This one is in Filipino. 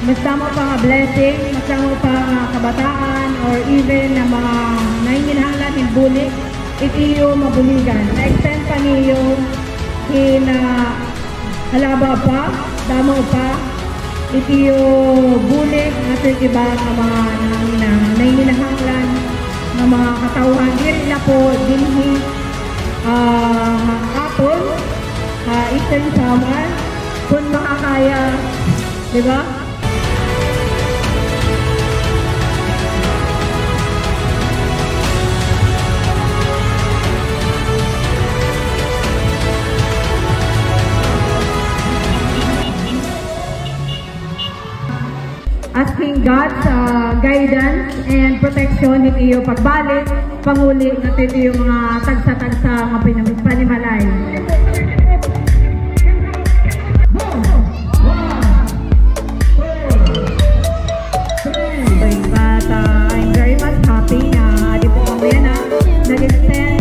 Masama pa nga blessing, masama pa nga kabataan, or even na mga nainginhalan ng bulik, itiyo mabuligan. Na-extend pa niyo na halaba pa, damo pa, itiyo bulik, natin iba ng mga nainginhalan ng mga katauhan. Diri na po, dinhi, Apple, Eastern Samar, kung makakaya, di ba? Asking God's guidance and protection dito yung pagbalik, panguli na dito yung mga tagsa-tagsa mga panimalay. I'm very much happy na di po kami na nag-extend